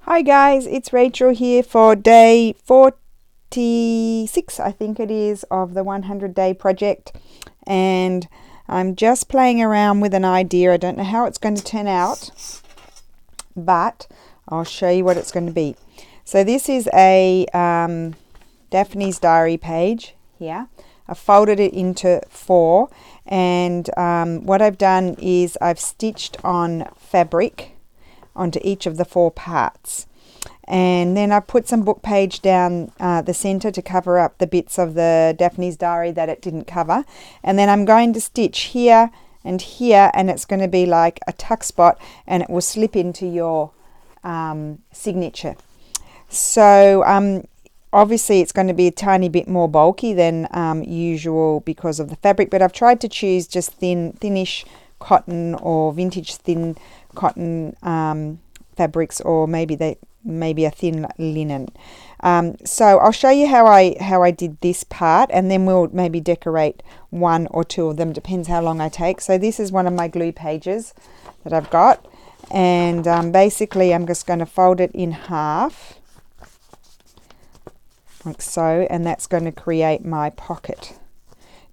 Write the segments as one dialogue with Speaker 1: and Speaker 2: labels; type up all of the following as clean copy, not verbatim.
Speaker 1: Hi guys, it's Rachel here for day 46, I think it is, of the 100-day project. And I'm just playing around with an idea. I don't know how it's going to turn out, but I'll show you what it's going to be. So this is a Daphne's diary page here. I folded it into 4, and what I've done is I've stitched on fabric onto each of the 4 parts, and then I put some book page down the center to cover up the bits of the Daphne's diary that it didn't cover, and then I'm going to stitch here and here, and it's going to be like a tuck spot, and it will slip into your signature. So obviously it's going to be a tiny bit more bulky than usual because of the fabric, but I've tried to choose just thinnish cotton or vintage thin cotton fabrics, or maybe a thin linen. So I'll show you how I did this part, and then we'll maybe decorate 1 or 2 of them, depends how long I take. So this is one of my glue pages that I've got, and basically I'm just going to fold it in half like so, and that's going to create my pocket,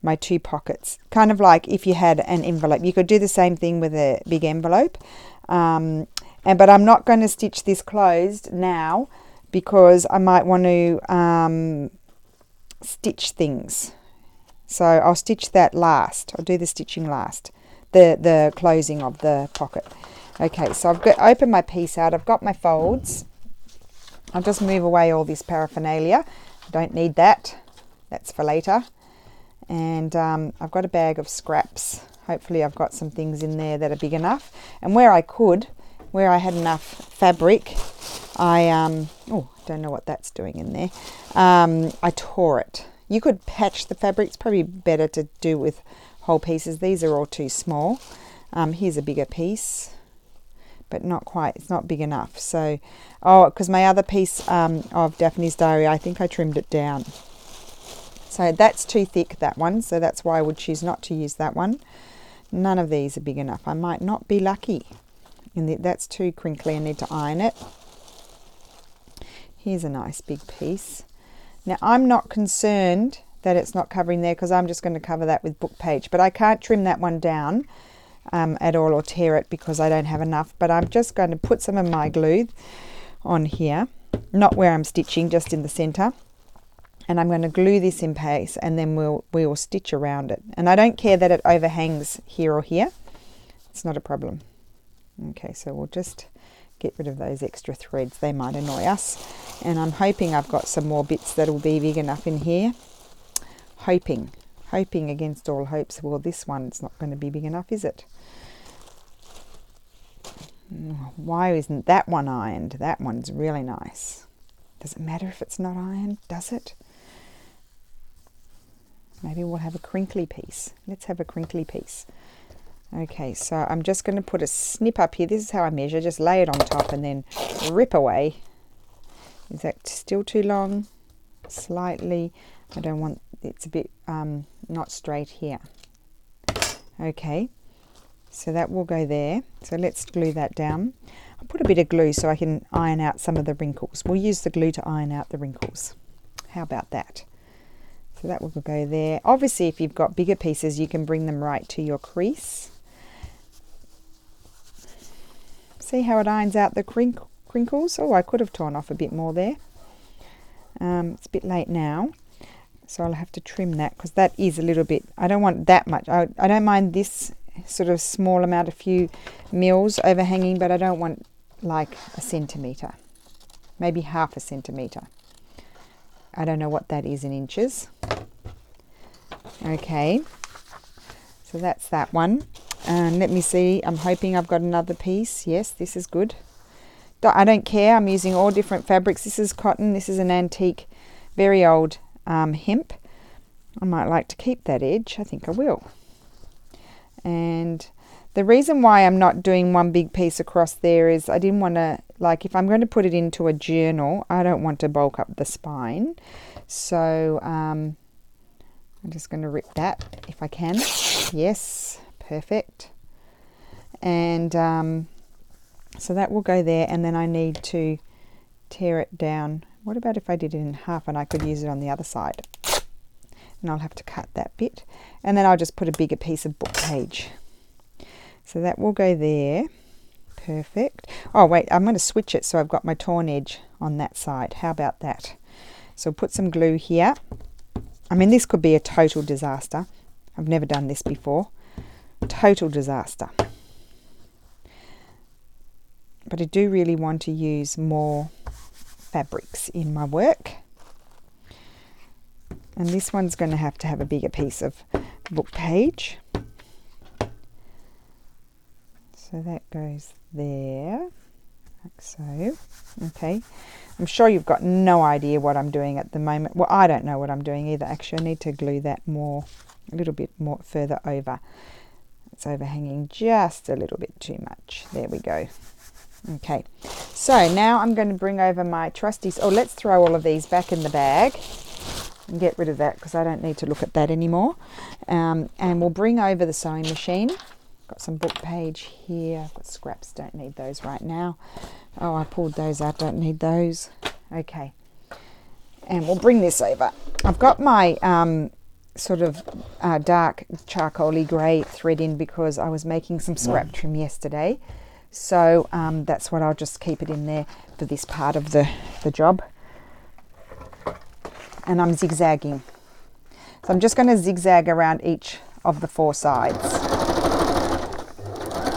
Speaker 1: my 2 pockets, kind of like if you had an envelope. You could do the same thing with a big envelope, but I'm not going to stitch this closed now because I might want to stitch things. So I'll stitch that last. I'll do the stitching last, the closing of the pocket. Okay, so I've opened my piece out. I've got my folds. I'll just move away all this paraphernalia. I don't need that. That's for later. And I've got a bag of scraps. Hopefully I've got some things in there that are big enough. And where I had enough fabric, I don't know what that's doing in there. I tore it. You could patch the fabric. It's probably better to do with whole pieces. These are all too small. Here's a bigger piece, but not quite. It's not big enough. So, because my other piece of Daphne's diary, I think I trimmed it down. So that's too thick, that one. So that's why I would choose not to use that one. None of these are big enough. I might not be lucky. And that's too crinkly. I need to iron it. Here's a nice big piece. Now I'm not concerned that it's not covering there because I'm just going to cover that with book page. But I can't trim that one down at all or tear it because I don't have enough. But I'm just going to put some of my glue on here. Not where I'm stitching, just in the center. And I'm going to glue this in place, and then we'll stitch around it. And I don't care that it overhangs here or here. It's not a problem. Okay, so we'll just get rid of those extra threads. They might annoy us. And I'm hoping I've got some more bits that will be big enough in here. Hoping against all hopes. Well, this one's not going to be big enough, is it? Why isn't that one ironed? That one's really nice. Does it matter if it's not ironed? Does it? Maybe we'll have a crinkly piece. Let's have a crinkly piece. Okay, so I'm just going to put a snip up here. This is how I measure. Just lay it on top and then rip away. Is that still too long? Slightly. I don't want, it's a bit not straight here. Okay, so that will go there. So let's glue that down. I'll put a bit of glue so I can iron out some of the wrinkles. We'll use the glue to iron out the wrinkles. How about that? So that will go there. Obviously, if you've got bigger pieces, you can bring them right to your crease. See how it irons out the crinkles? Oh, I could have torn off a bit more there. It's a bit late now, so I'll have to trim that because that is a little bit, I don't want that much. I don't mind this sort of small amount, a few mils overhanging, but I don't want like a centimetre, maybe half a centimetre. I don't know what that is in inches. Okay, so that's that one. And let me see, I'm hoping I've got another piece. Yes, this is good. I don't care, I'm using all different fabrics. This is cotton, this is an antique, very old hemp. I might like to keep that edge, I think I will. And the reason why I'm not doing one big piece across there is I didn't want to, like if I'm going to put it into a journal, I don't want to bulk up the spine. So I'm just going to rip that if I can. Yes, perfect. And so that will go there, and then I need to tear it down. What about if I did it in half and I could use it on the other side? And I'll have to cut that bit. And then I'll just put a bigger piece of book page. So that will go there. Perfect. Oh wait, I'm going to switch it so I've got my torn edge on that side. How about that? So put some glue here. I mean, this could be a total disaster. I've never done this before. Total disaster. But I do really want to use more fabrics in my work. And this one's going to have a bigger piece of book page. So that goes there, like so. Okay, I'm sure you've got no idea what I'm doing at the moment. Well, I don't know what I'm doing either. Actually, I need to glue that more, a little bit more further over. It's overhanging just a little bit too much. There we go. Okay, so now I'm going to bring over my trusties. Oh, let's throw all of these back in the bag and get rid of that because I don't need to look at that anymore. And we'll bring over the sewing machine. Got some book page here. I've got scraps, don't need those right now. Oh, I pulled those out, don't need those. Okay, and we'll bring this over. I've got my sort of dark charcoaly grey thread in because I was making some scrap trim yesterday. So that's what I'll just keep it in there for this part of the job. And I'm zigzagging. So I'm just going to zigzag around each of the 4 sides.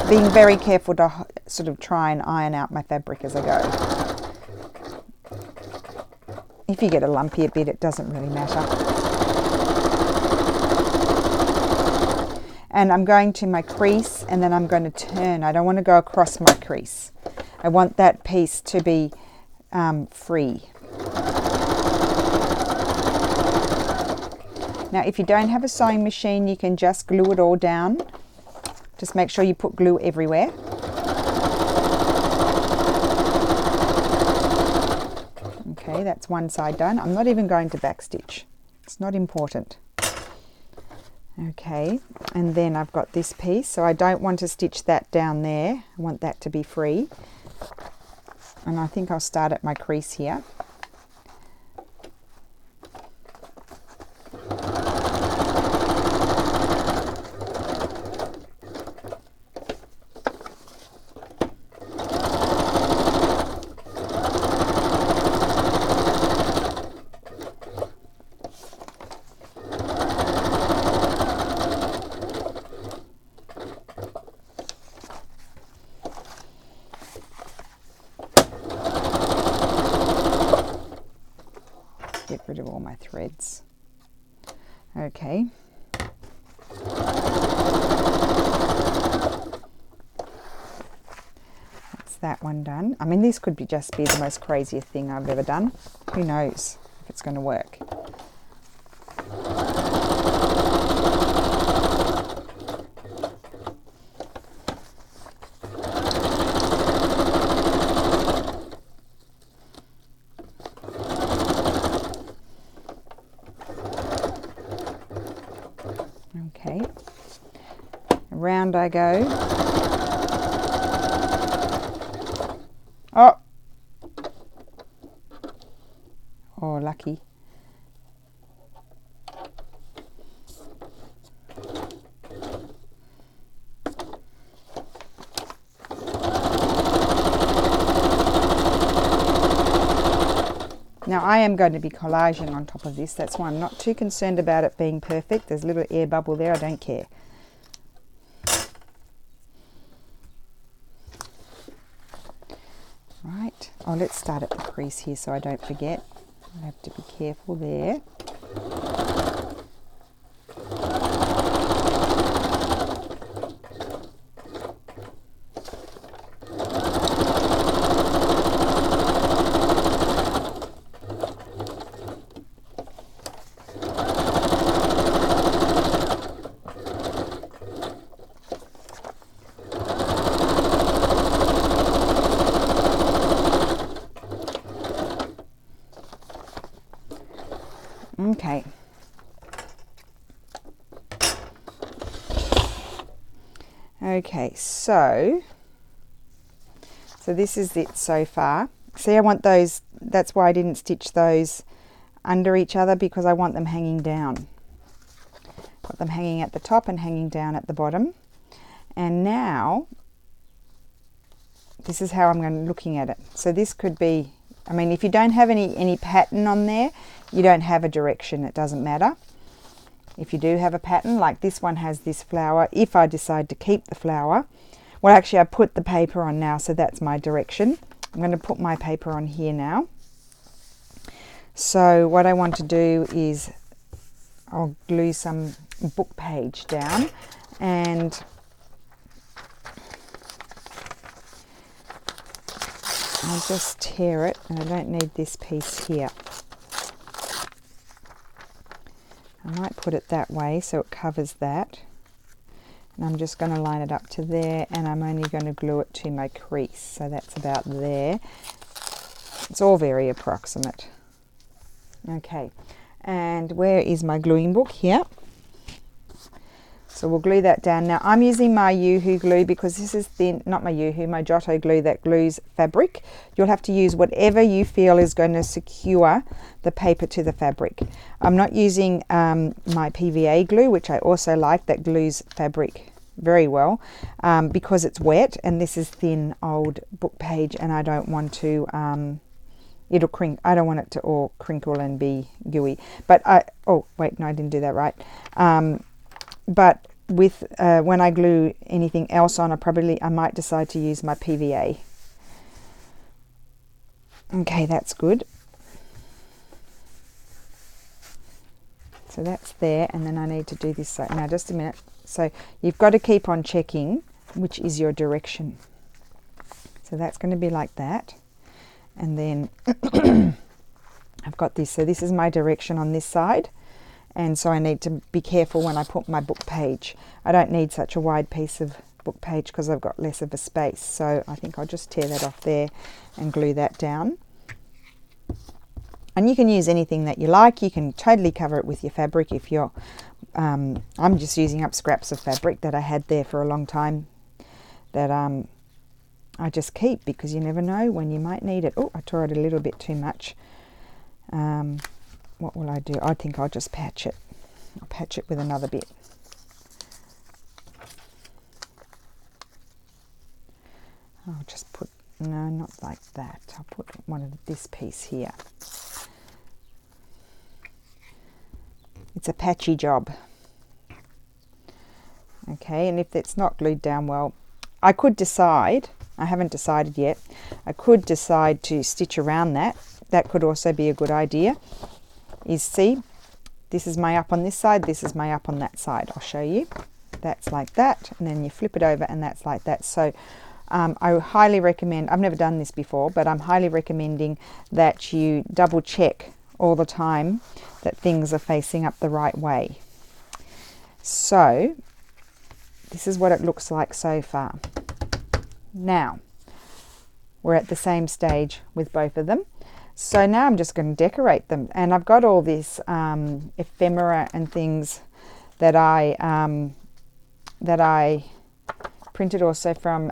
Speaker 1: Being very careful to sort of try and iron out my fabric as I go. If you get a lumpier bit, it doesn't really matter. And I'm going to my crease and then I'm going to turn. I don't want to go across my crease. I want that piece to be free. Now, if you don't have a sewing machine, you can just glue it all down. Just make sure you put glue everywhere. Okay, that's one side done. I'm not even going to backstitch. It's not important. Okay, and then I've got this piece. So I don't want to stitch that down there. I want that to be free. And I think I'll start at my crease here. Get rid of all my threads. Okay. That's that one done. I mean, this could be just be the most craziest thing I've ever done. Who knows if it's going to work. Okay, around I go. Oh, lucky. Now I am going to be collaging on top of this. That's why I'm not too concerned about it being perfect. There's a little air bubble there. I don't care. Right. Oh, let's start at the crease here so I don't forget. I have to be careful there. Okay. Okay, so this is it so far. See, I want those, that's why I didn't stitch those under each other, because I want them hanging down. Got them hanging at the top and hanging down at the bottom. And now, this is how I'm looking at it. So this could be, I mean, if you don't have any pattern on there, you don't have a direction, it doesn't matter. If you do have a pattern, like this one has this flower, if I decide to keep the flower, well, actually I put the paper on now, so that's my direction. I'm going to put my paper on here now. So what I want to do is I'll glue some book page down, and I'll just tear it, and I don't need this piece here. I might put it that way so it covers that. And I'm just going to line it up to there, and I'm only going to glue it to my crease. So that's about there. It's all very approximate. Okay, and where is my gluing book? Here. So we'll glue that down. Now I'm using my Yoo-Hoo glue because this is thin, not my Yoo-Hoo, my Giotto glue that glues fabric. You'll have to use whatever you feel is going to secure the paper to the fabric. I'm not using my PVA glue, which I also like, that glues fabric very well, because it's wet, and this is thin old book page, and I don't want to it'll crinkle. I don't want it to all crinkle and be gooey. But oh wait, no, I didn't do that right. But with when I glue anything else on, I might decide to use my PVA. Okay, that's good. So that's there, and then I need to do this side. Now just a minute. So you've got to keep on checking which is your direction. So that's going to be like that. And then I've got this. So this is my direction on this side. And so I need to be careful when I put my book page. I don't need such a wide piece of book page because I've got less of a space. So I think I'll just tear that off there and glue that down. And you can use anything that you like. You can totally cover it with your fabric if you're... I'm just using up scraps of fabric that I had there for a long time that I just keep because you never know when you might need it. Oh, I tore it a little bit too much. What will I do? I think I'll just patch it. I'll patch it with another bit. I'll just put, no, not like that. I'll put one of this piece here. It's a patchy job. Okay, and if it's not glued down well, I could decide, I haven't decided yet, I could decide to stitch around that. That could also be a good idea. Is see, this is my up on this side, this is my up on that side. I'll show you. That's like that, and then you flip it over and that's like that. So I highly recommend, I've never done this before, but I'm highly recommending that you double check all the time that things are facing up the right way. So this is what it looks like so far. Now we're at the same stage with both of them. So now I'm just going to decorate them, and I've got all this ephemera and things that I printed also from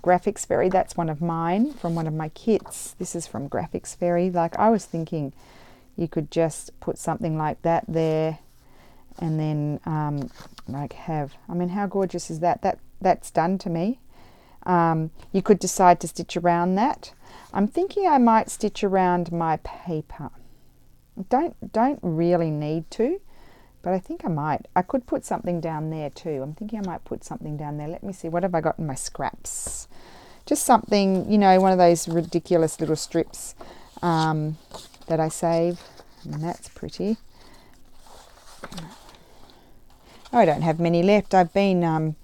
Speaker 1: Graphics Fairy. That's one of mine from one of my kits. This is from Graphics Fairy. Like, I was thinking you could just put something like that there, and then like have, I mean, how gorgeous is that? That's done to me. You could decide to stitch around that. I'm thinking I might stitch around my paper. Don't really need to, but I think I might. I could put something down there too. I'm thinking I might put something down there. Let me see, what have I got in my scraps? Just something, you know, one of those ridiculous little strips that I save. And that's pretty. I don't have many left. I've been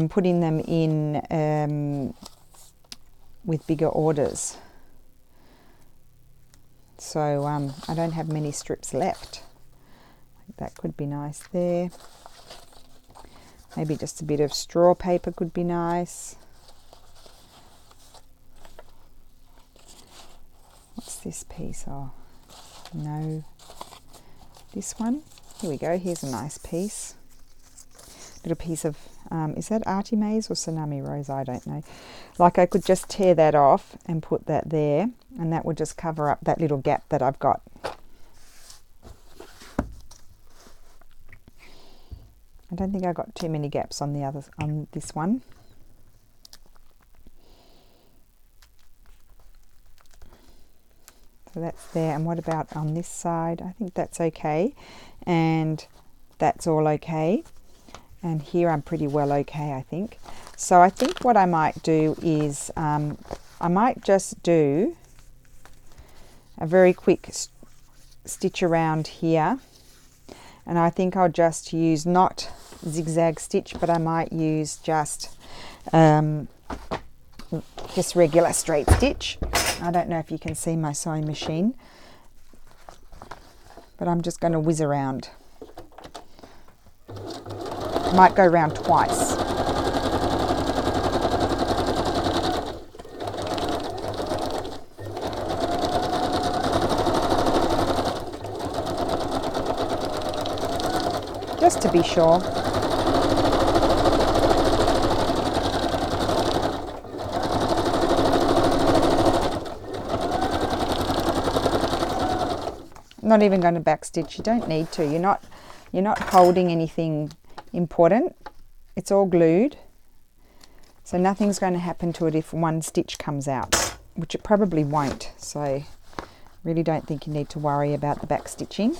Speaker 1: putting them in with bigger orders. So I don't have many strips left. That could be nice there. Maybe just a bit of straw paper could be nice. What's this piece? Oh, no. This one. Here we go. Here's a nice piece. Little piece of Is that Artie Maize or Tsunami Rose? I don't know. Like I could just tear that off and put that there, and that would just cover up that little gap that I've got. I don't think I got too many gaps on this one. So that's there. And what about on this side? I think that's okay, and that's all okay. And here I'm pretty well okay, I think. So I think what I might do is I might just do a very quick stitch around here, and I think I'll just use not zigzag stitch, but I might use just regular straight stitch. I don't know if you can see my sewing machine, but I'm just going to whiz around. I might go around twice. Just to be sure. Not even going to backstitch. You don't need to. You're not holding anything important. It's all glued, so nothing's going to happen to it if one stitch comes out, which it probably won't. So really don't think you need to worry about the back stitching.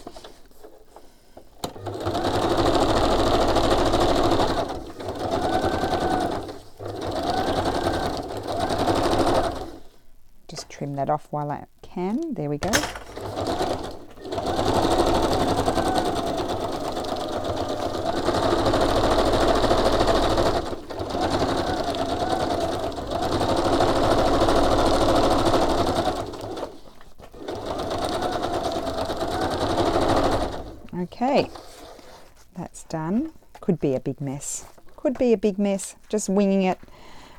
Speaker 1: Just trim that off while I can. There we go. Okay, that's done. Could be a big mess. Could be a big mess. Just winging it.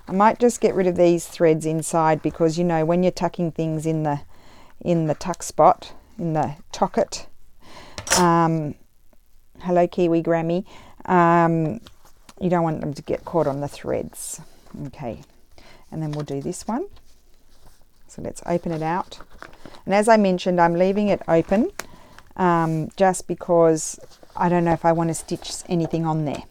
Speaker 1: I might just get rid of these threads inside, because you know when you're tucking things in the tuck spot, in the tocket. Hello Kiwi Grammy. You don't want them to get caught on the threads. Okay, and then we'll do this one. So let's open it out. And as I mentioned, I'm leaving it open. Just because I don't know if I want to stitch anything on there.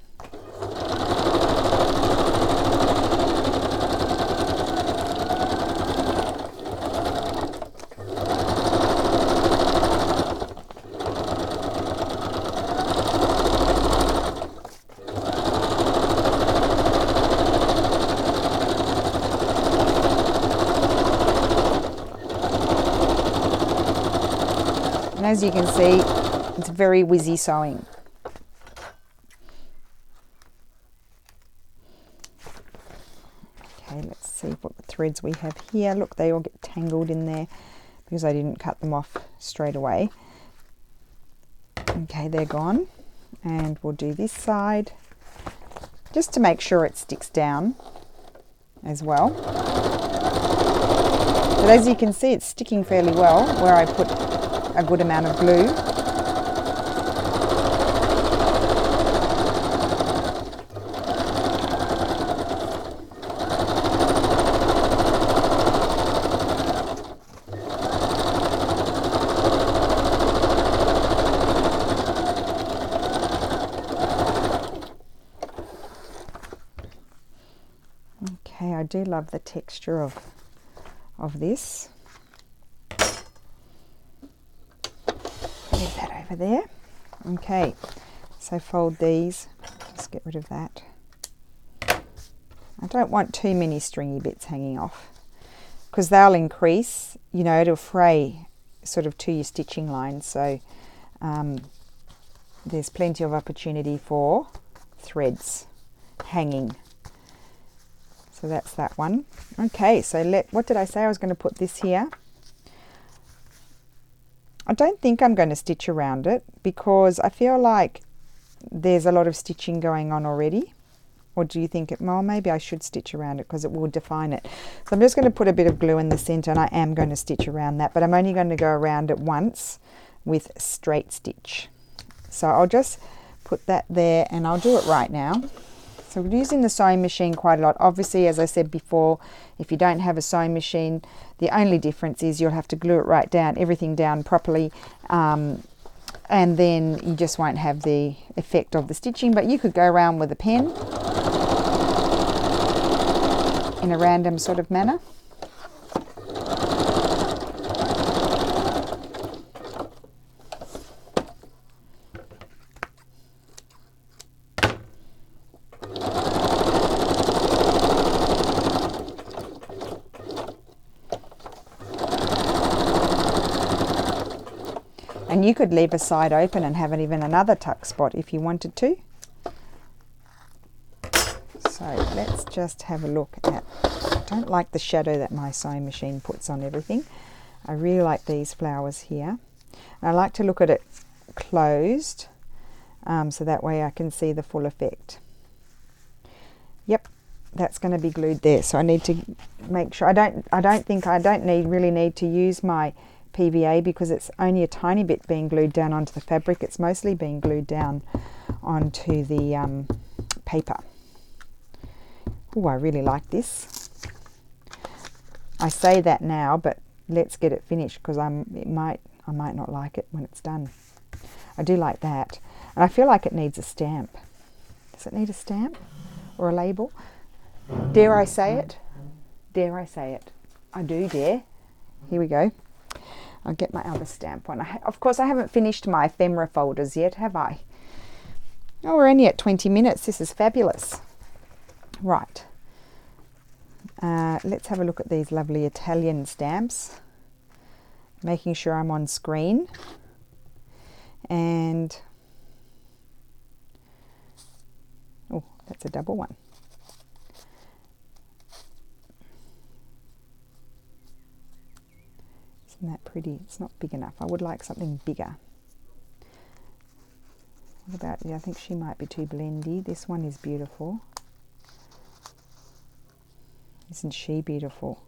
Speaker 1: And as you can see, it's very whizzy sewing. Okay, let's see what the threads we have here. Look, they all get tangled in there because I didn't cut them off straight away. Okay, they're gone. And we'll do this side just to make sure it sticks down as well. But as you can see, it's sticking fairly well where I put a good amount of glue. Okay, I do love the texture of this. Leave that over there. Okay, so fold these, just get rid of that. I don't want too many stringy bits hanging off, because they'll increase, you know, it'll fray sort of to your stitching line. So there's plenty of opportunity for threads hanging. So that's that one. Okay, so what did I say? I was going to put this here. I don't think I'm going to stitch around it because I feel like there's a lot of stitching going on already. Or do you think well, maybe I should stitch around it because it will define it. So I'm just going to put a bit of glue in the center, and I am going to stitch around that, but I'm only going to go around it once with straight stitch. So I'll just put that there, and I'll do it right now. So we're using the sewing machine quite a lot. Obviously, as I said before, if you don't have a sewing machine, the only difference is you'll have to glue it right down, everything down properly, and then you just won't have the effect of the stitching. But you could go around with a pen in a random sort of manner. And you could leave a side open and have it even another tuck spot if you wanted to. So let's just have a look at, I don't like the shadow that my sewing machine puts on everything. I really like these flowers here. And I like to look at it closed, so that way I can see the full effect. Yep, that's going to be glued there. So I need to make sure, I don't really need to use my PVA because it's only a tiny bit being glued down onto the fabric. It's mostly being glued down onto the paper. Oh, I really like this. I say that now, but let's get it finished because I might not like it when it's done. I do like that, and I feel like it needs a stamp. Does it need a stamp or a label? Dare I say it? Dare I say it? I do dare. Here we go. I'll get my other stamp one. Of course, I haven't finished my ephemera folders yet, have I? Oh, we're only at 20 minutes. This is fabulous. Right. Let's have a look at these lovely Italian stamps. Making sure I'm on screen. And, oh, that's a double one. Isn't that pretty? It's not big enough. I would like something bigger. What about, yeah, I think she might be too blendy. This one is beautiful. Isn't she beautiful?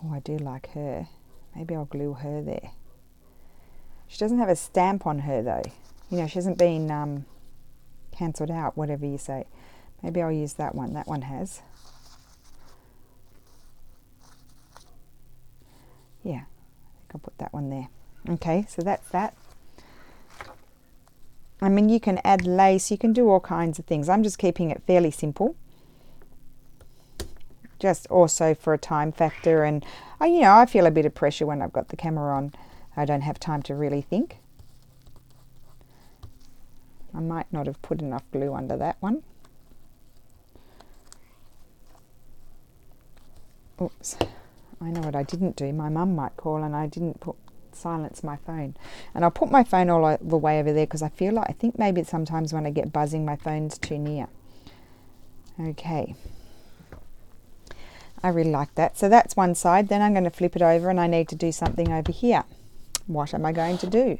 Speaker 1: Oh, I do like her. Maybe I'll glue her there. She doesn't have a stamp on her though. You know, she hasn't been cancelled out, whatever you say. Maybe I'll use that one. That one has. Yeah. I'll put that one there. Okay, so that's that. I mean, you can add lace, you can do all kinds of things. I'm just keeping it fairly simple. Just also for a time factor, and you know, I feel a bit of pressure when I've got the camera on. I don't have time to really think. I might not have put enough glue under that one. Oops. I know what I didn't do. My mum might call and I didn't silence my phone. And I'll put my phone all the way over there because I think maybe sometimes when I get buzzing my phone's too near. Okay. I really like that. So that's one side. Then I'm going to flip it over and I need to do something over here. What am I going to do?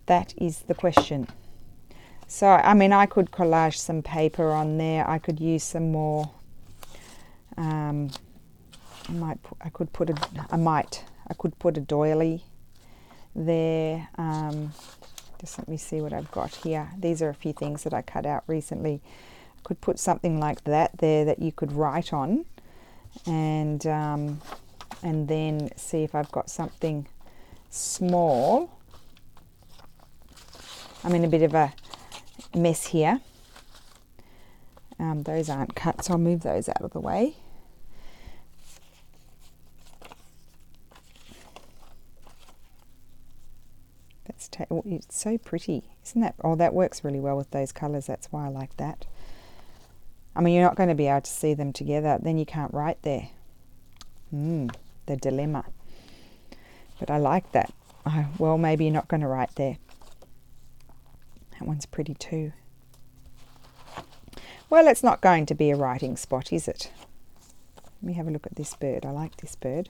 Speaker 1: That is the question. So, I mean, I could collage some paper on there. I could use some more. I could put a doily there. Just let me see what I've got here. These are a few things that I cut out recently. I could put something like that there that you could write on, and then see if I've got something small. I'm in a bit of a mess here. Those aren't cut, so I'll move those out of the way. It's so pretty, isn't that? Oh, that works really well with those colours. That's why I like that. I mean, you're not going to be able to see them together. Then you can't write there. The dilemma. But I like that. Well, maybe you're not going to write there. That one's pretty too. Well, it's not going to be a writing spot, is it? Let me have a look at this bird. I like this bird.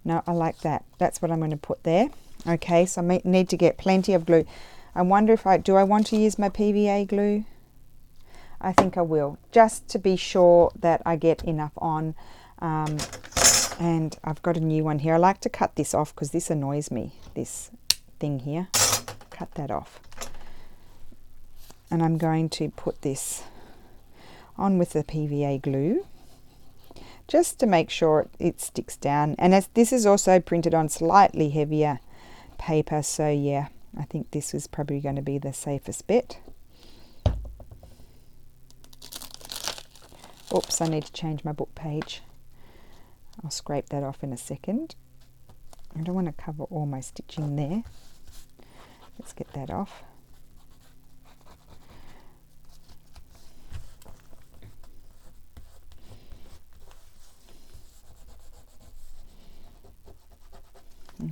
Speaker 1: No, I like that. That's what I'm going to put there. Okay, so I need to get plenty of glue. I wonder if I want to use my PVA glue. I think I will, just to be sure that I get enough on. And I've got a new one here. I like to cut this off because this annoys me, this thing here. Cut that off. and I'm going to put this on with the PVA glue just to make sure it sticks down. And as this is also printed on slightly heavier paper, so yeah, I think this is probably going to be the safest bet. Oops, I need to change my book page. I'll scrape that off in a second. I don't want to cover all my stitching there. Let's get that off.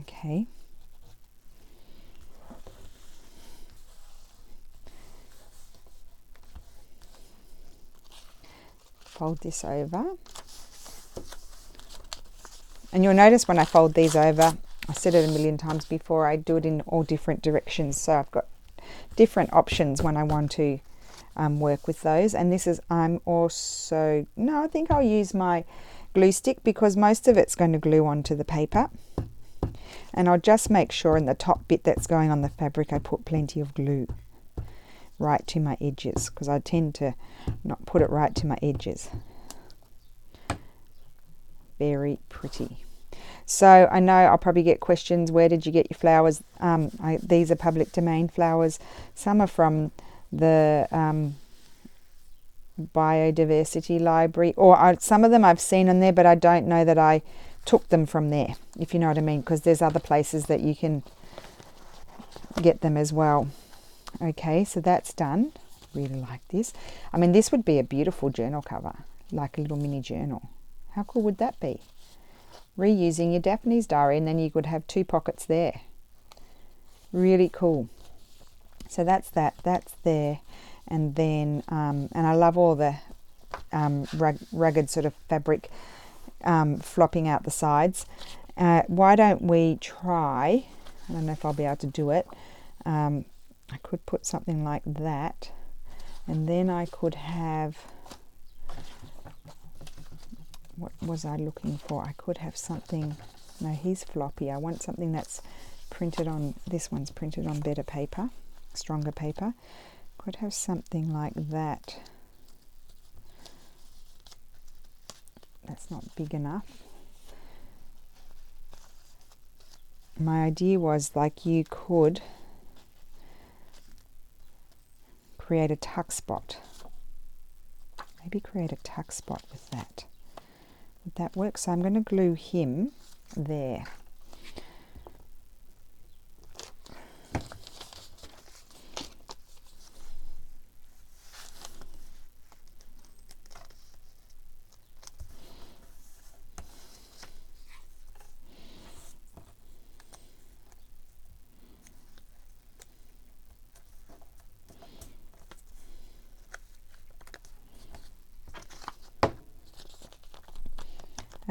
Speaker 1: Okay. Fold this over. And you'll notice when I fold these over, I said it a million times before, I do it in all different directions. So I've got different options when I want to work with those. And this is, I think I'll use my glue stick because most of it's going to glue onto the paper. And I'll just make sure in the top bit that's going on the fabric, I put plenty of glue right to my edges, because I tend to not put it right to my edges. Very pretty. So I know I'll probably get questions, where did you get your flowers? These are public domain flowers. Some are from the biodiversity library, or some of them I've seen on there, but I don't know that I took them from there, if you know what I mean, because there's other places that you can get them as well. Okay, so that's done. Really like this. I mean, this would be a beautiful journal cover, like a little mini journal. How cool would that be? Reusing your Daphne's diary, and then you could have 2 pockets there. Really cool. So that's there. And then, and I love all the rugged sort of fabric flopping out the sides. Why don't we try, I don't know if I'll be able to do it, I could put something like that, and then I could have, what was I looking for? I could have something, no, he's floppy. I want something that's printed on, this one's printed on better paper, stronger paper. Could have something like that. That's not big enough. My idea was, like, you could create a tuck spot. Maybe create a tuck spot with that. Would that work? So I'm going to glue him there.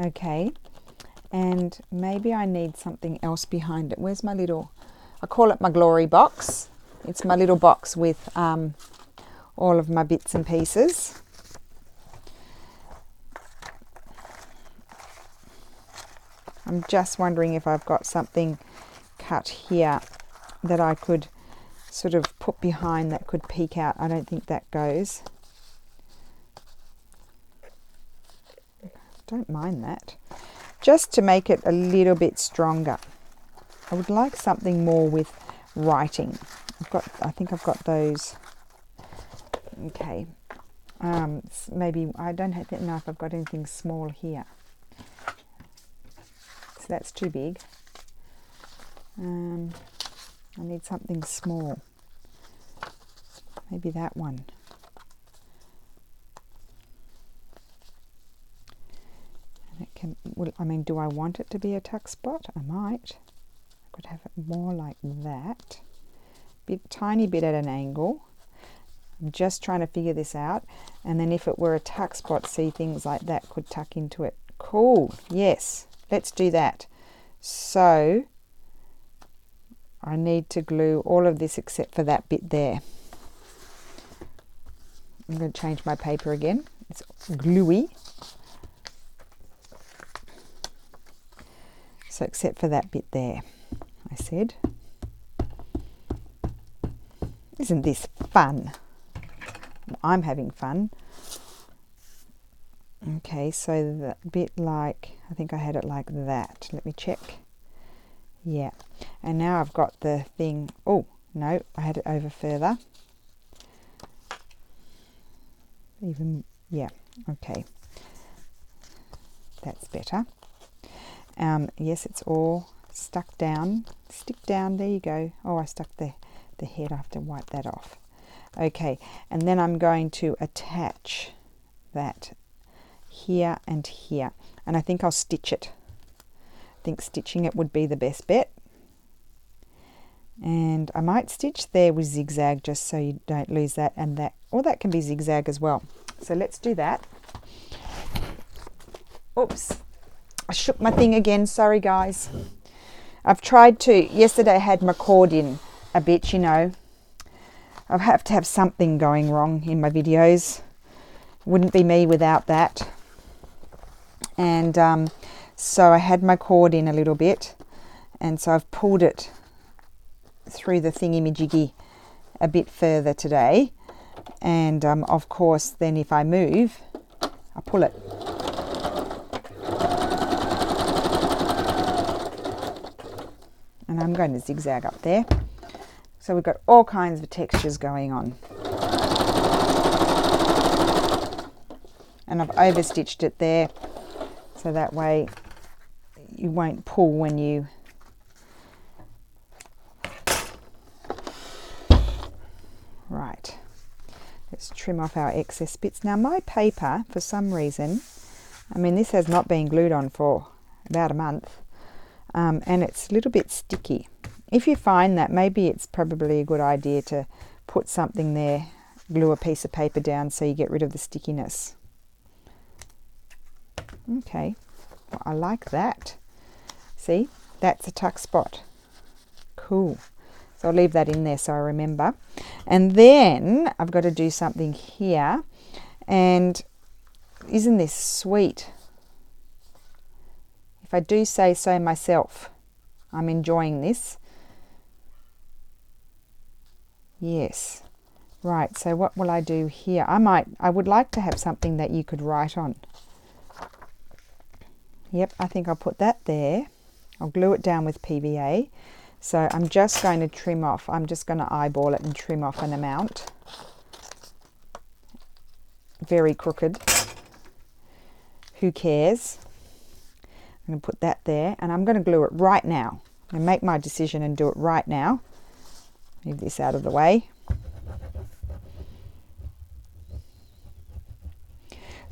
Speaker 1: Okay, and maybe I need something else behind it. Where's my little, I call it my glory box. It's my little box with all of my bits and pieces. I'm just wondering if I've got something cut here that I could sort of put behind that could peek out. I don't think that goes. Don't mind that, just to make it a little bit stronger. I would like something more with writing. I think I've got those. Okay, maybe I don't know if I've got anything small here, so that's too big. I need something small, maybe that one. I mean, do I want it to be a tuck spot? I might. I could have it more like that. Tiny bit at an angle. I'm just trying to figure this out. And then if it were a tuck spot, see, things like that could tuck into it. Cool. Yes, let's do that. So I need to glue all of this except for that bit there. I'm going to change my paper again. It's gluey. So except for that bit there, I said. Isn't this fun? I'm having fun. Okay, so that bit like, I think I had it like that. Let me check. Yeah, and now I've got the thing. Oh, no, I had it over further. Even, yeah, okay. That's better. Yes, it's all stuck down. Stick down, there you go. Oh, I stuck the head. I have to wipe that off. Okay, and then I'm going to attach that here and here. And I think I'll stitch it. I think stitching it would be the best bet. And I might stitch there with zigzag just so you don't lose that and that. Or that can be zigzag as well. So let's do that. Oops. I shook my thing again. Sorry, guys. I've tried to. Yesterday I had my cord in a bit, you know. I have to have something going wrong in my videos. Wouldn't be me without that. And so I had my cord in a little bit. And so I've pulled it through the thingy-majiggy a bit further today. And of course, then if I move, I pull it. And I'm going to zigzag up there. So we've got all kinds of textures going on. And I've overstitched it there, so that way you won't pull when you... Right. Let's trim off our excess bits. Now my paper, for some reason, I mean this has not been glued on for about a month. And it's a little bit sticky. If you find that, maybe it's probably a good idea to put something there, glue a piece of paper down so you get rid of the stickiness. Okay, well, I like that. See, that's a tuck spot. Cool. So I'll leave that in there so I remember. And then I've got to do something here. And isn't this sweet? If I do say so myself, I'm enjoying this. Yes. Right, so what will I do here? I would like to have something that you could write on. Yep, I think I'll put that there. I'll glue it down with PVA. So I'm just going to trim off. I'm just going to eyeball it and trim off an amount. Very crooked. Who cares? I'm going to put that there, and I'm going to glue it right now. I'm going to make my decision and do it right now. Move this out of the way.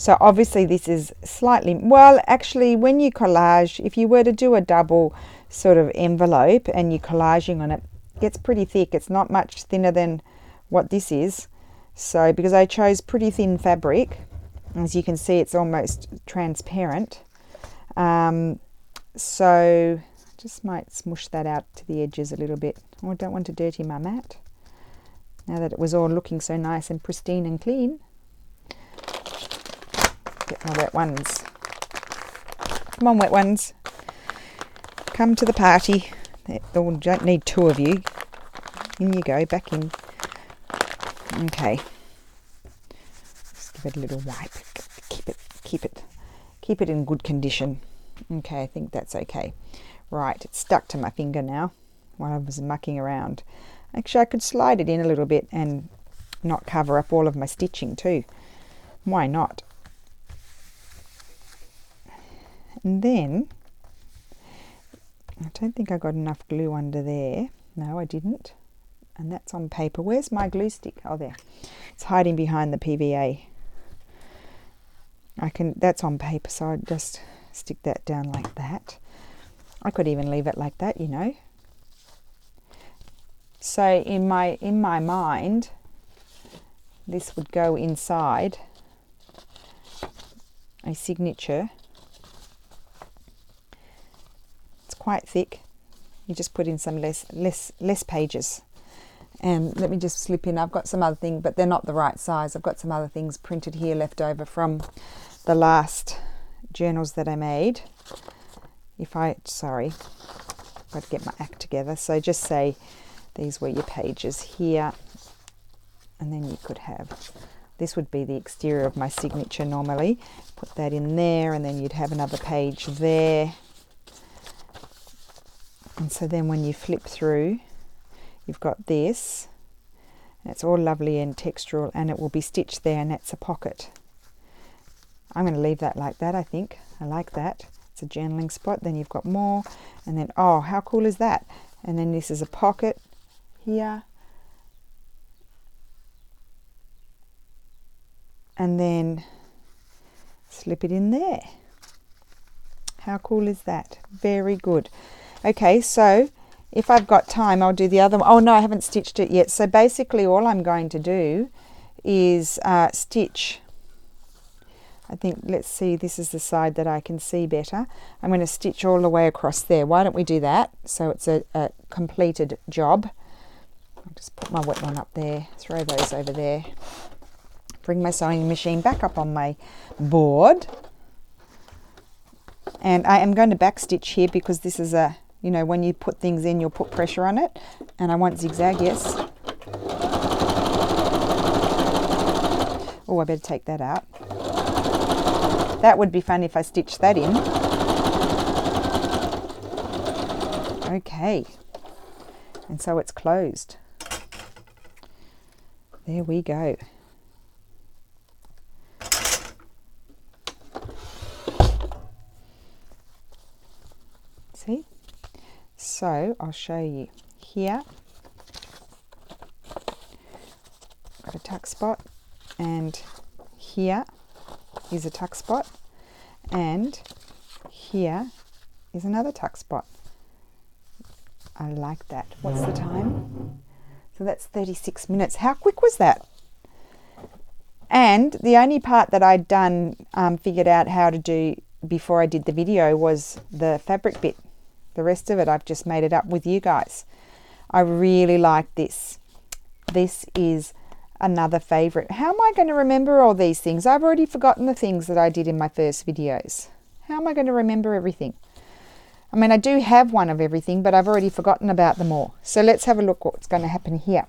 Speaker 1: So obviously this is slightly, well actually when you collage, if you were to do a double sort of envelope and you're collaging on it, it gets pretty thick. It's not much thinner than what this is. So because I chose pretty thin fabric, as you can see it's almost transparent. So just might smush that out to the edges a little bit. Oh, I don't want to dirty my mat now that it was all looking so nice and pristine and clean. Get my wet ones. Come on, wet ones. Come to the party. Oh, don't need two of you. In you go, back in. Okay. Just give it a little wipe. Keep it in good condition. Okay, I think that's okay. Right, it's stuck to my finger now while I was mucking around. Actually, I could slide it in a little bit and not cover up all of my stitching too. Why not? And then, I don't think I got enough glue under there. No, I didn't. And that's on paper. Where's my glue stick? Oh, there. It's hiding behind the PVA. That's on paper, so I just stick that down like that. I could even leave it like that, you know. So in my mind, this would go inside a signature. It's quite thick. You just put in some less pages. And let me just slip in. I've got some other things, but they're not the right size. I've got some other things printed here left over from the last journals that I made. Sorry, I've got to get my act together. So just say these were your pages here, and then you could have This would be the exterior of my signature normally. Put that in there, and then you'd have another page there. And so then when you flip through, you've got this. And it's all lovely and textural, and it will be stitched there, and that's a pocket. I'm going to leave that like that, I think. I like that. It's a journaling spot. Then you've got more, and then, oh, how cool is that? And then this is a pocket here. And then slip it in there. How cool is that? Very good. Okay, so if I've got time, I'll do the other one. Oh no, I haven't stitched it yet. So basically all I'm going to do is stitch. I think, let's see, this is the side that I can see better. I'm going to stitch all the way across there. Why don't we do that? So it's a completed job. I'll just put my wet one up there, throw those over there. Bring my sewing machine back up on my board. And I am going to back stitch here because this is a, you know, when you put things in, you'll put pressure on it. And I won't zigzag, yes. Oh, I better take that out. That would be fun if I stitched that in. Okay. And so it's closed. There we go. See? So I'll show you here. Got a tuck spot, and here is a tuck spot, and here is another tuck spot. I like that. What's the time? So that's 36 minutes. How quick was that? And the only part that I'd done, figured out how to do before I did the video was the fabric bit. The rest of it, I've just made it up with you guys. I really like this. This is another favorite. How am I going to remember all these things? I've already forgotten the things that I did in my first videos. How am I going to remember everything? I mean, I do have one of everything, but I've already forgotten about them all. So let's have a look what's going to happen here.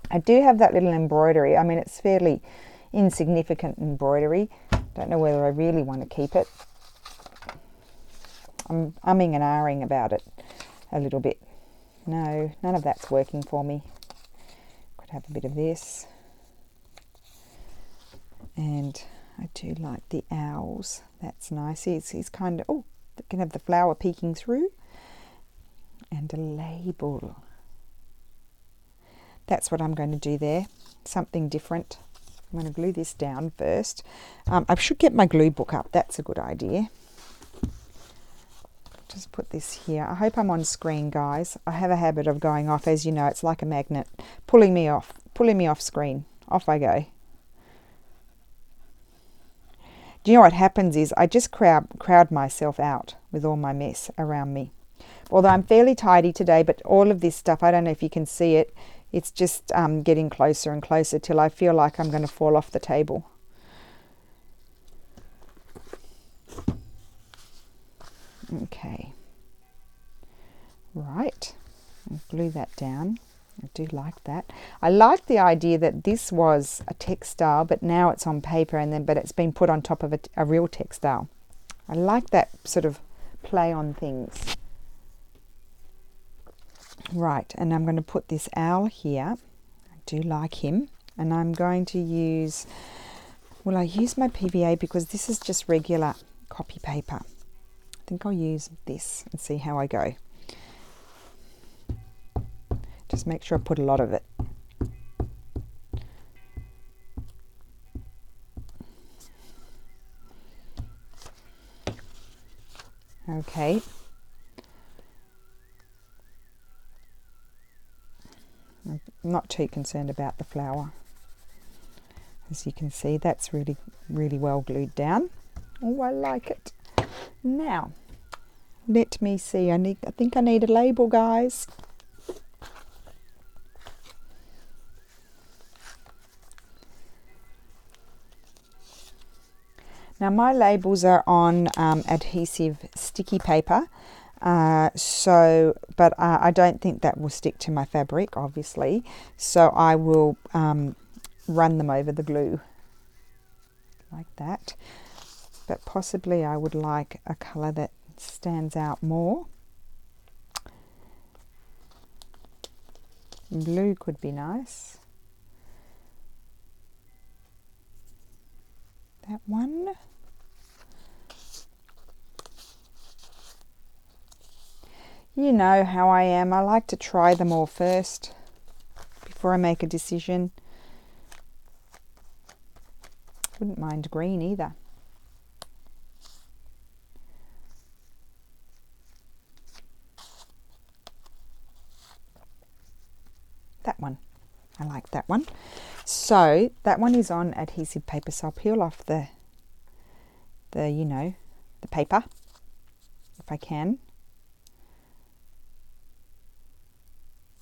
Speaker 1: I do have that little embroidery. I mean, it's fairly insignificant embroidery. Don't know whether I really want to keep it. I'm umming and ahhing about it a little bit. No, none of that's working for me. Could have a bit of this. And I do like the owls. That's nice. He's kind of, oh, can have the flower peeking through. And a label. That's what I'm going to do there. Something different. I'm going to glue this down first. I should get my glue book up. That's a good idea. Just put this here. I hope I'm on screen, guys. I have a habit of going off, as you know. It's like a magnet, pulling me off screen. Off I go. Do you know what happens is I just crowd myself out with all my mess around me. Although I'm fairly tidy today, but all of this stuff, I don't know if you can see it, it's just getting closer and closer till I feel like I'm going to fall off the table. Okay, right, I'll glue that down. I do like that. I like the idea that this was a textile, but now it's on paper, and then but it's been put on top of a real textile. I like that sort of play on things. Right, and I'm going to put this owl here. I do like him, and I'm going to use, well, I use my PVA because this is just regular copy paper. I think I'll use this and see how I go. Just make sure I put a lot of it. Okay. I'm not too concerned about the flower. As you can see, that's really, really well glued down. Oh, I like it. Now, let me see. I think I need a label, guys. Now my labels are on adhesive sticky paper, but I don't think that will stick to my fabric, obviously. So I will run them over the glue like that. But possibly I would like a colour that stands out more. Blue could be nice. That one. You know how I am. I like to try them all first before I make a decision. Wouldn't mind green either. That one. I like that one. So that one is on adhesive paper, so I'll peel off the you know, the paper if I can.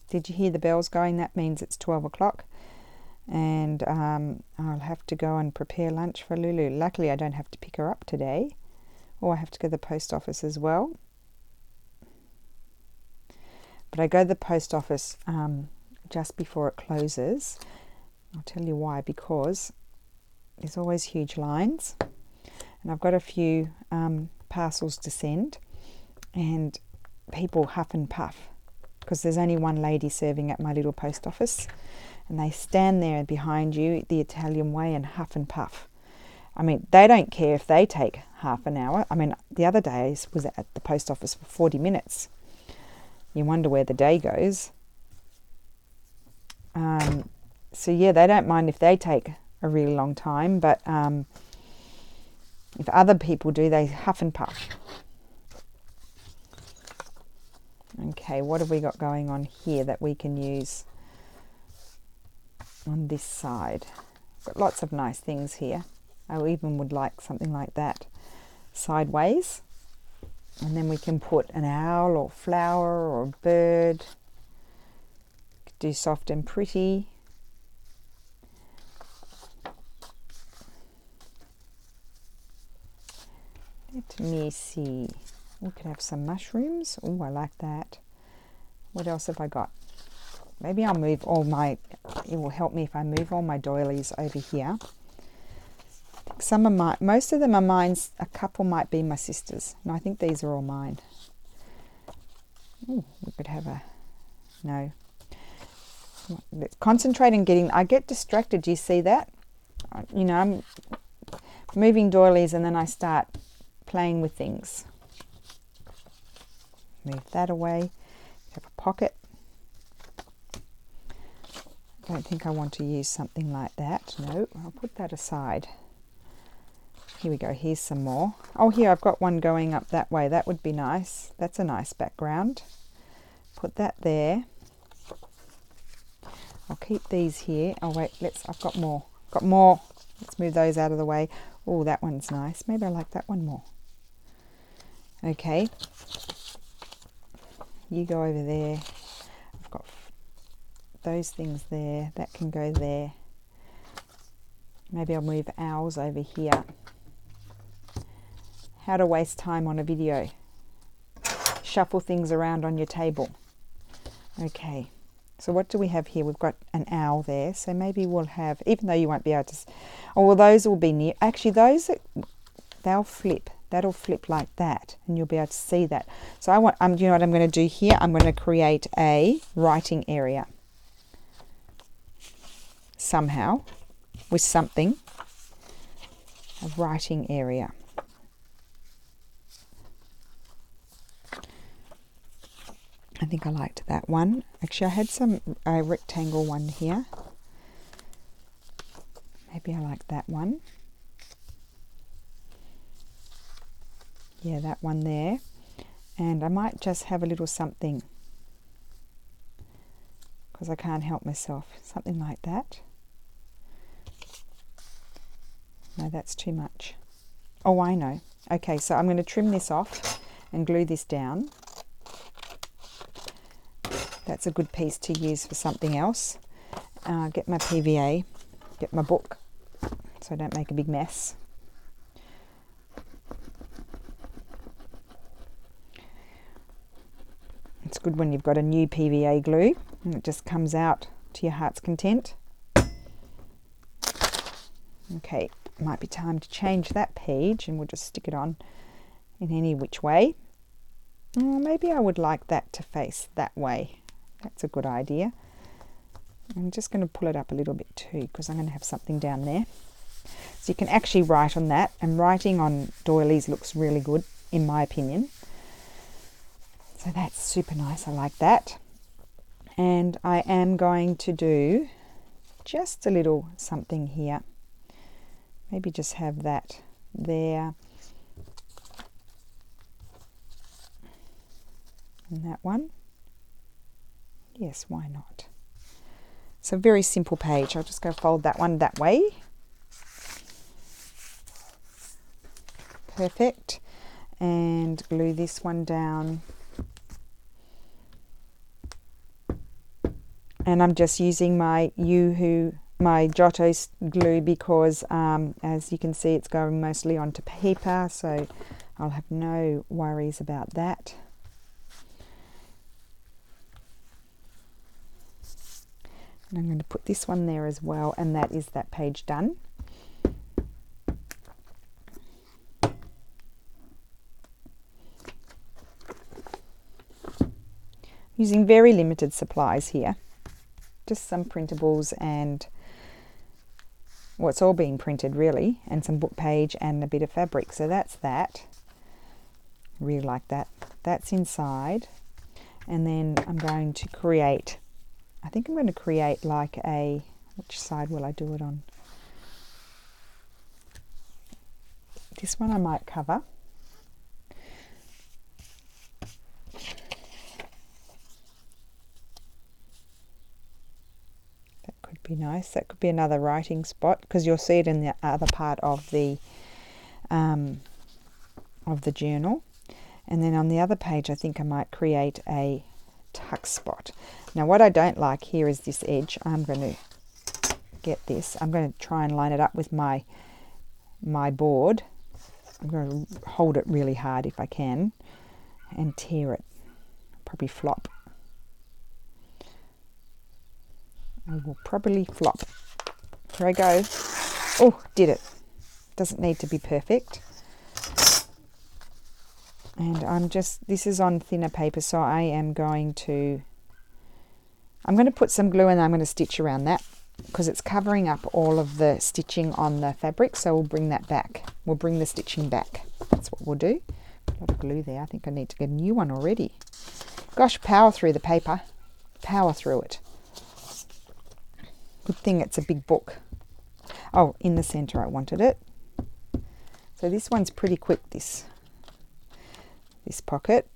Speaker 1: Did you hear the bells going? That means it's 12 o'clock. And I'll have to go and prepare lunch for Lulu. Luckily I don't have to pick her up today. Or I have to go to the post office as well. But I go to the post office just before it closes. I'll tell you why, because there's always huge lines. And I've got a few parcels to send. And people huff and puff. Because there's only one lady serving at my little post office. And they stand there behind you the Italian way and huff and puff. I mean, they don't care if they take half an hour. I mean, the other day I was at the post office for 40 minutes. You wonder where the day goes. So yeah, they don't mind if they take a really long time, but if other people do, they huff and puff. Okay, what have we got going on here that we can use on this side? Got lots of nice things here. I even would like something like that sideways. And then we can put an owl or flower or a bird. Could do soft and pretty. Let me see. We could have some mushrooms. Oh, I like that. What else have I got? Maybe I'll move all my, it will help me if I move all my doilies over here. Some of my, most of them are mine. A couple might be my sister's. No, I think these are all mine. Ooh, we could have a, no. Let's concentrate on getting, I get distracted. Do you see that? You know, I'm moving doilies and then I start playing with things. Move that away. Have a pocket. I don't think I want to use something like that. No, I'll put that aside. Here we go. Here's some more. Oh, here I've got one going up that way. That would be nice. That's a nice background. Put that there. I'll keep these here. Oh wait, I've got more. Got more. Let's move those out of the way. Oh, that one's nice. Maybe I like that one more. Okay. You go over there. I've got those things there. That can go there. Maybe I'll move owls over here. How to waste time on a video. Shuffle things around on your table. Okay. So what do we have here? We've got an owl there. So maybe we'll have, even though you won't be able to, oh, well, those will be near. Actually, those, they'll flip. That'll flip like that. And you'll be able to see that. So I want, you know what I'm going to do here? I'm going to create a writing area. Somehow. With something. A writing area. I think I liked that one. Actually, I had a rectangle one here. Maybe I like that one. Yeah, that one there. And I might just have a little something. Because I can't help myself. Something like that. No, that's too much. Oh, I know. Okay, so I'm going to trim this off and glue this down. That's a good piece to use for something else. Get my PVA, get my book, so I don't make a big mess. It's good when you've got a new PVA glue and it just comes out to your heart's content. Okay, might be time to change that page, and we'll just stick it on in any which way. Oh, maybe I would like that to face that way. That's a good idea. I'm just going to pull it up a little bit too, because I'm going to have something down there. So you can actually write on that, and writing on doilies looks really good in my opinion. So that's super nice, I like that. And I am going to do just a little something here. Maybe just have that there. And that one. Yes, why not? So very simple page. I'll just go fold that one that way. Perfect. And glue this one down. And I'm just using my my Giotto glue because as you can see it's going mostly onto paper, so I'll have no worries about that. And I'm going to put this one there as well, and that is that page done. Using very limited supplies here. Just some printables and it's all being printed really, and some book page and a bit of fabric. So that's that. Really like that. That's inside. And then I'm going to create, I think I'm going to create like a, which side will I do it on? This one I might cover. Be nice. That could be another writing spot, because you'll see it in the other part of the journal. And then on the other page I think I might create a tuck spot. Now what I don't like here is this edge. I'm going to get this. I'm going to try and line it up with my board. I'm going to hold it really hard if I can and tear it. Probably flop. I will probably flop. Here I go. Oh, did it. Doesn't need to be perfect. And this is on thinner paper, so I'm going to put some glue and I'm going to stitch around that, because it's covering up all of the stitching on the fabric, so we'll bring that back. We'll bring the stitching back. That's what we'll do. A lot of glue there. I think I need to get a new one already. Gosh, power through the paper. Power through it. Good thing it's a big book. Oh, in the center I wanted it. So this one's pretty quick, this pocket.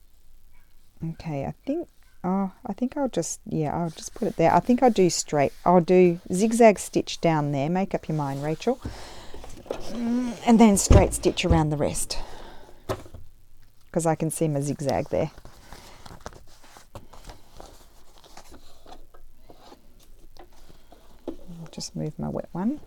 Speaker 1: Okay, I think I'll just put it there. I think I'll do zigzag stitch down there. Make up your mind, Rachel. And then straight stitch around the rest, because I can see my zigzag there. Just move my wet one.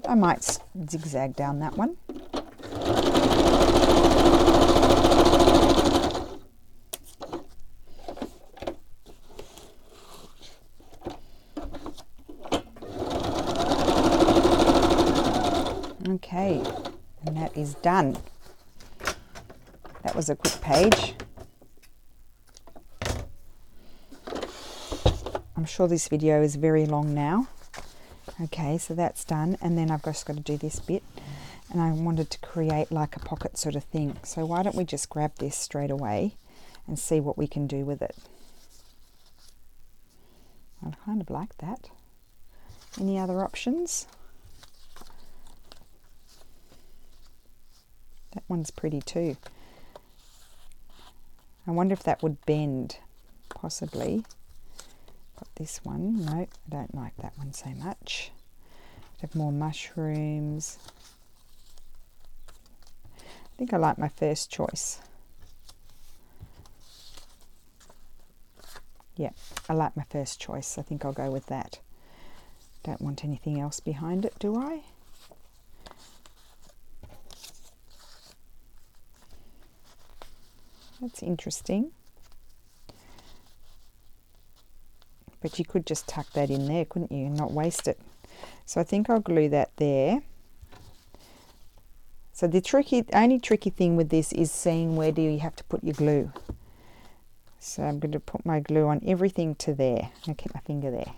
Speaker 1: I might zigzag down that one. Okay, and that is done. That was a quick page. I'm sure this video is very long now. Okay, so that's done, and then I've just got to do this bit, and I wanted to create like a pocket sort of thing. So why don't we just grab this straight away and see what we can do with it. I kind of like that. Any other options? That one's pretty too. I wonder if that would bend, possibly. Got this one. No, I don't like that one so much. Have more mushrooms. I think I like my first choice. Yeah, I like my first choice. I think I'll go with that. Don't want anything else behind it, do I? That's interesting. But you could just tuck that in there, couldn't you, and not waste it. So I think I'll glue that there. So the only tricky thing with this is seeing where do you have to put your glue. So I'm going to put my glue on everything to there. I'm going to keep my finger there.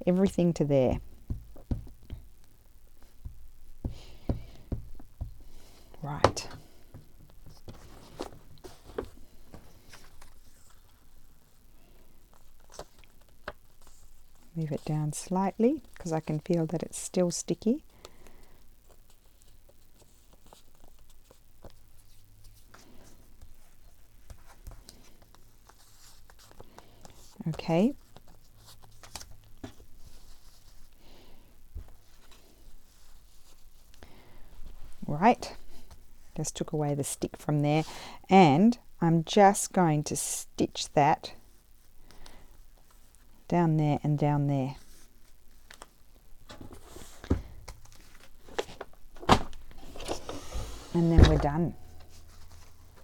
Speaker 1: Everything to there. Right. Move it down slightly because I can feel that it's still sticky. Okay. Right. Just took away the stick from there, and I'm just going to stitch that down there and down there. And then we're done.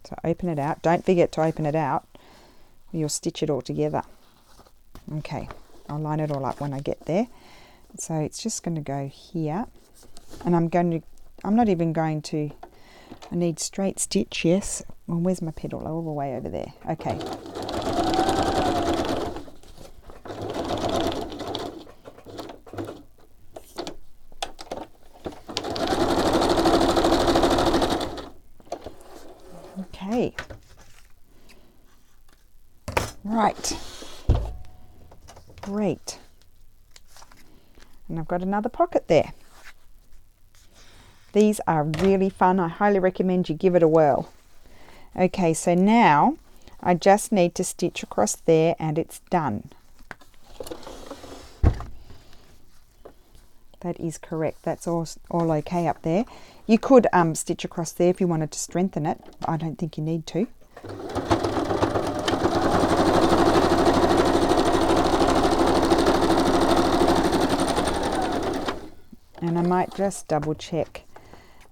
Speaker 1: So open it out. Don't forget to open it out. You'll stitch it all together. Okay, I'll line it all up when I get there. So it's just going to go here, and I'm not even going to, I need straight stitch, yes. Well, where's my pedal? All the way over there. Okay. Okay. Right. Great. And I've got another pocket there. These are really fun. I highly recommend you give it a whirl. Okay, so now I just need to stitch across there and it's done. That is correct. That's all okay up there. You could stitch across there if you wanted to strengthen it. I don't think you need to. And I might just double check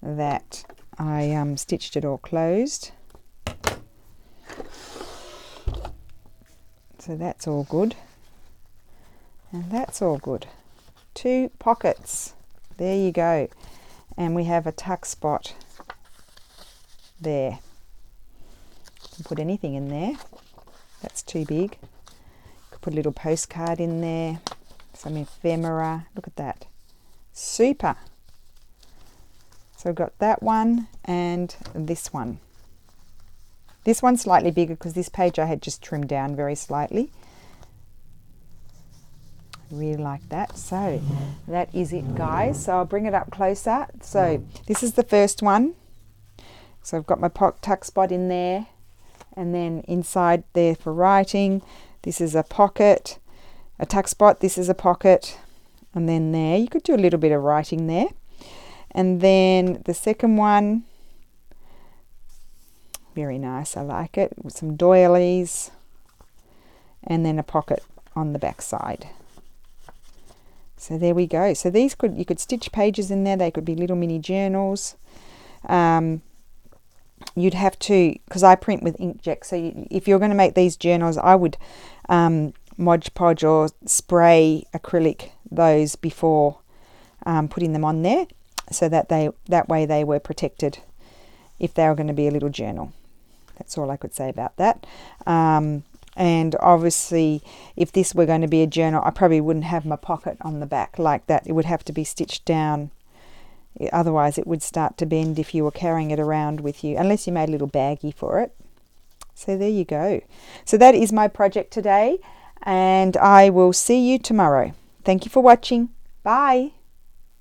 Speaker 1: that I stitched it all closed. So that's all good. And that's all good. 2 pockets. There you go. And we have a tuck spot there. You can put anything in there. That's too big. You could put a little postcard in there. Some ephemera. Look at that. Super. So I've got that one and this one. This one's slightly bigger because this page I had just trimmed down very slightly. Really like that. So that is it, guys. So I'll bring it up closer. So this is the first one. So I've got my tuck spot in there, and then inside there for writing, this is a pocket, a tuck spot, this is a pocket, and then there you could do a little bit of writing there. And then the second one, very nice, I like it, with some doilies, and then a pocket on the back side. So there we go. So these you could stitch pages in there. They could be little mini journals. You'd have to, because I print with inkjet, so if you're going to make these journals, I would Mod Podge or spray acrylic those before putting them on there, so that that way they were protected if they were going to be a little journal. That's all I could say about that. And obviously, if this were going to be a journal, I probably wouldn't have my pocket on the back like that. It would have to be stitched down. Otherwise, it would start to bend if you were carrying it around with you, unless you made a little baggie for it. So there you go. So that is my project today, and I will see you tomorrow. Thank you for watching. Bye.